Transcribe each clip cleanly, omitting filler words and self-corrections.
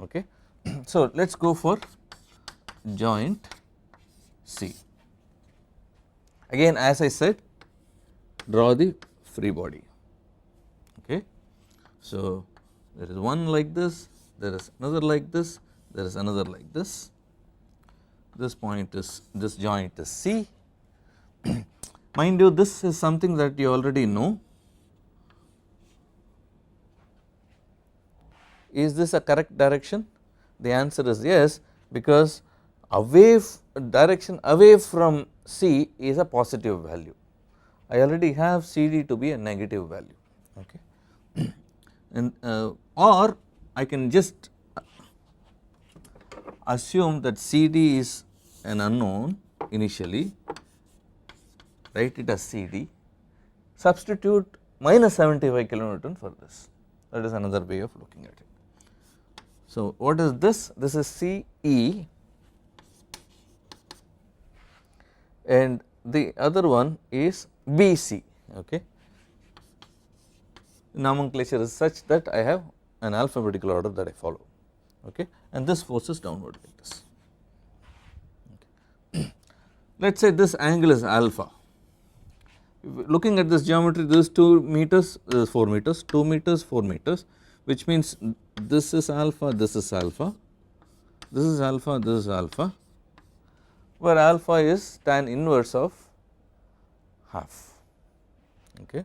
Okay. So, let us go for joint C. Again as I said, draw the free body. Okay. So, there is one like this, there is another like this, there is another like this. This point is, this joint is C. Mind you, this is something that you already know. Is this a correct direction? The answer is yes, because direction away from C is a positive value. I already have CD to be a negative value. Okay. And or I can just assume that CD is an unknown initially, write it as CD, substitute minus 75 kilonewton for this. That is another way of looking at it. So, what is this? This is CE, and the other one is BC. Okay. Nomenclature is such that I have an alphabetical order that I follow. Okay. And this force is downward like this. Okay. Let us say this angle is alpha. Looking at this geometry, this is 2 meters, this is 4 meters, 2 meters, 4 meters, which means this is alpha, this is alpha, this is alpha, this is alpha, where alpha is tan inverse of half. Okay.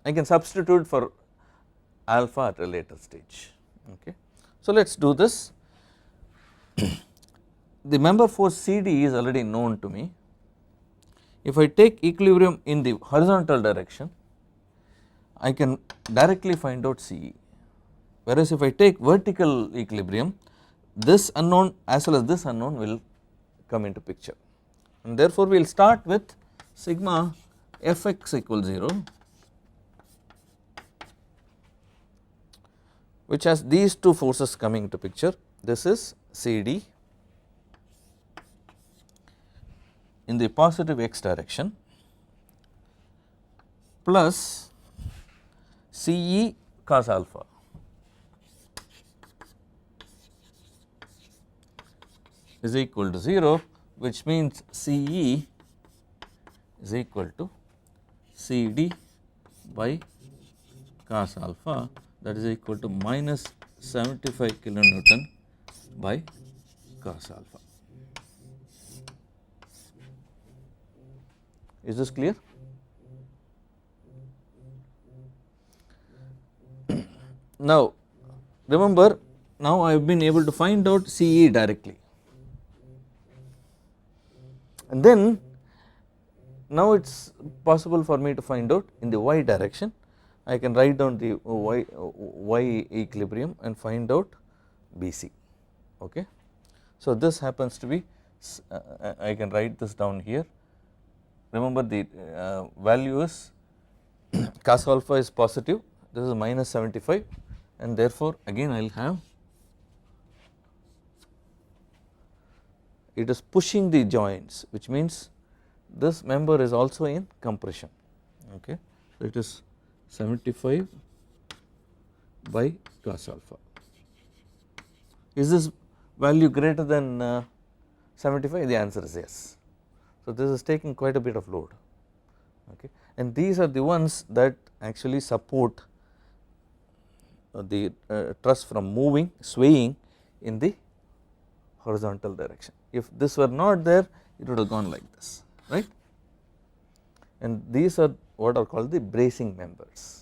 I can substitute for alpha at a later stage. Okay. So, let us do this. The member force CD is already known to me. If I take equilibrium in the horizontal direction, I can directly find out CE, whereas if I take vertical equilibrium, this unknown as well as this unknown will come into picture, and therefore we will start with sigma Fx equals 0, which has these two forces coming into picture. This is CD in the positive x direction plus CE cos alpha is equal to 0, which means CE is equal to CD by cos alpha, that is equal to minus 75 kilonewton by cos alpha. Is this clear? Now remember, now I have been able to find out CE directly, and then now it is possible for me to find out in the y direction. I can write down the y equilibrium and find out BC. Okay. So, this happens to be, I can write this down here. Remember, the value is cos alpha is positive, this is minus 75, and therefore again I will have, it is pushing the joints, which means this member is also in compression. Okay. So, it is 75 by cos alpha. Is this value greater than 75? The answer is yes. So, this is taking quite a bit of load. Okay. And these are the ones that actually support the truss from moving, swaying in the horizontal direction. If this were not there, it would have gone like this, right. And these are what are called the bracing members.